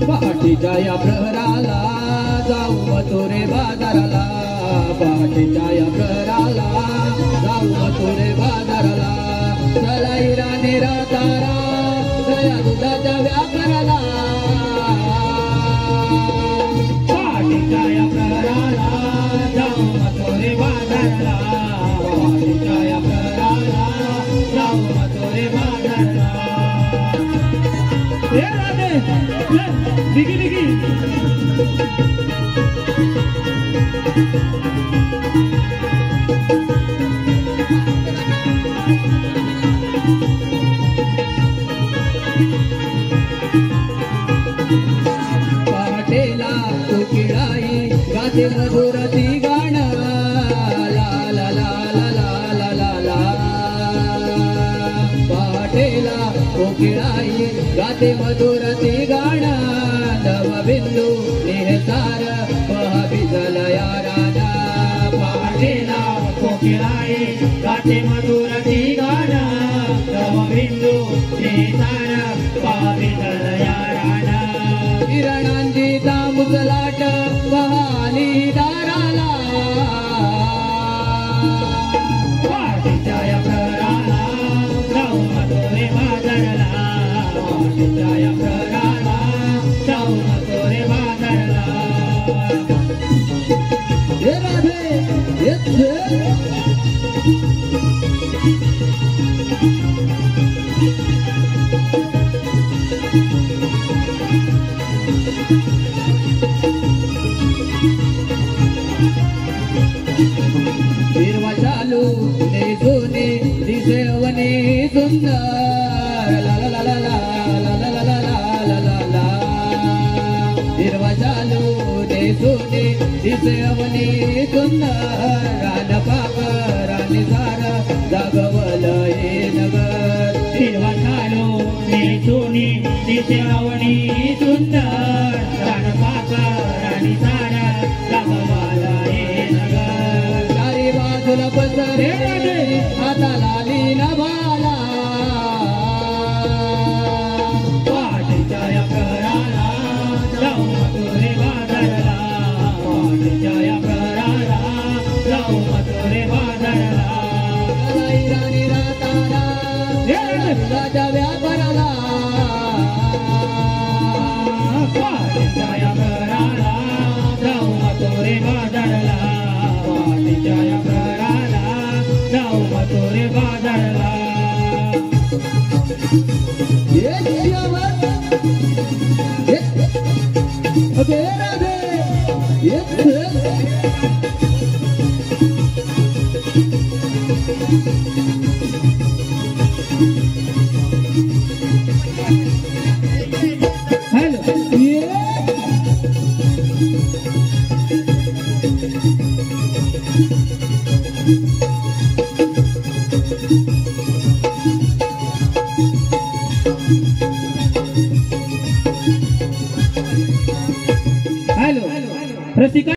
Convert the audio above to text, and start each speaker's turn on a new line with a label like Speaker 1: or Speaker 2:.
Speaker 1: पहाटेच्या या प्रहराला जाऊ मथुरे बाजाराला, पहाटेच्या या प्रहराला जाऊ मथुरे बाजाराला, चला हिरा निरा तारा दया दुधाच्या व्यापाराला, पहाटेच्या या प्रहराला जाऊ मथुरे बाजाराला, पहाटेच्या या प्रहराला जाऊ मथुरे बाजाराला. हे राधे दिगी दिगी पहाटेला कोकिळाई गाते मधुरती गाणं, ला ला ला ला ला ला ला. पहाटेला कोकिळाई गाते मधुरती गाणं, नवबिंदू निहतार भिजल याराना. पहाटेला कोकिळाई गाते मधुरती गाणं, नवबिंदू निहतार भिजल याराना. किरणांची तामुसलाट बहाली दाराला, पहाटेच्या या प्रहराला जाऊ मथुरे बाजाराला, पहाटेच्या या प्रहराला जाऊ मथुरे बाजाराला. हे राधे हिरवा चालू नेसुने दिसेवने सुंदर, ला ला ला ला ला ला ला ला ला ला ला. हिरवा चालू नेसुने दिसेवने सुंदर, रान पाक राणी सार जागवल हे नगर. हिरवा चालू नेसुने दिसेवने सुंदर, रान पाक राणी सार जागवल हे नगर. चारी बाजूला पसरे हाताला लीना भाला, पहाटेच्या या प्रहराला जाऊ मथुरे बाजाराला, पहाटेच्या या प्रहराला जाऊ मथुरे बाजाराला. हिरा निरा तारा दुधाच्या व्यापाराला, पहाटेच्या या प्रहराला जाऊ मथुरे बाजाराला, पहाटेच्या या प्रहराला जाऊ मथुरे बाजाराला. Hello.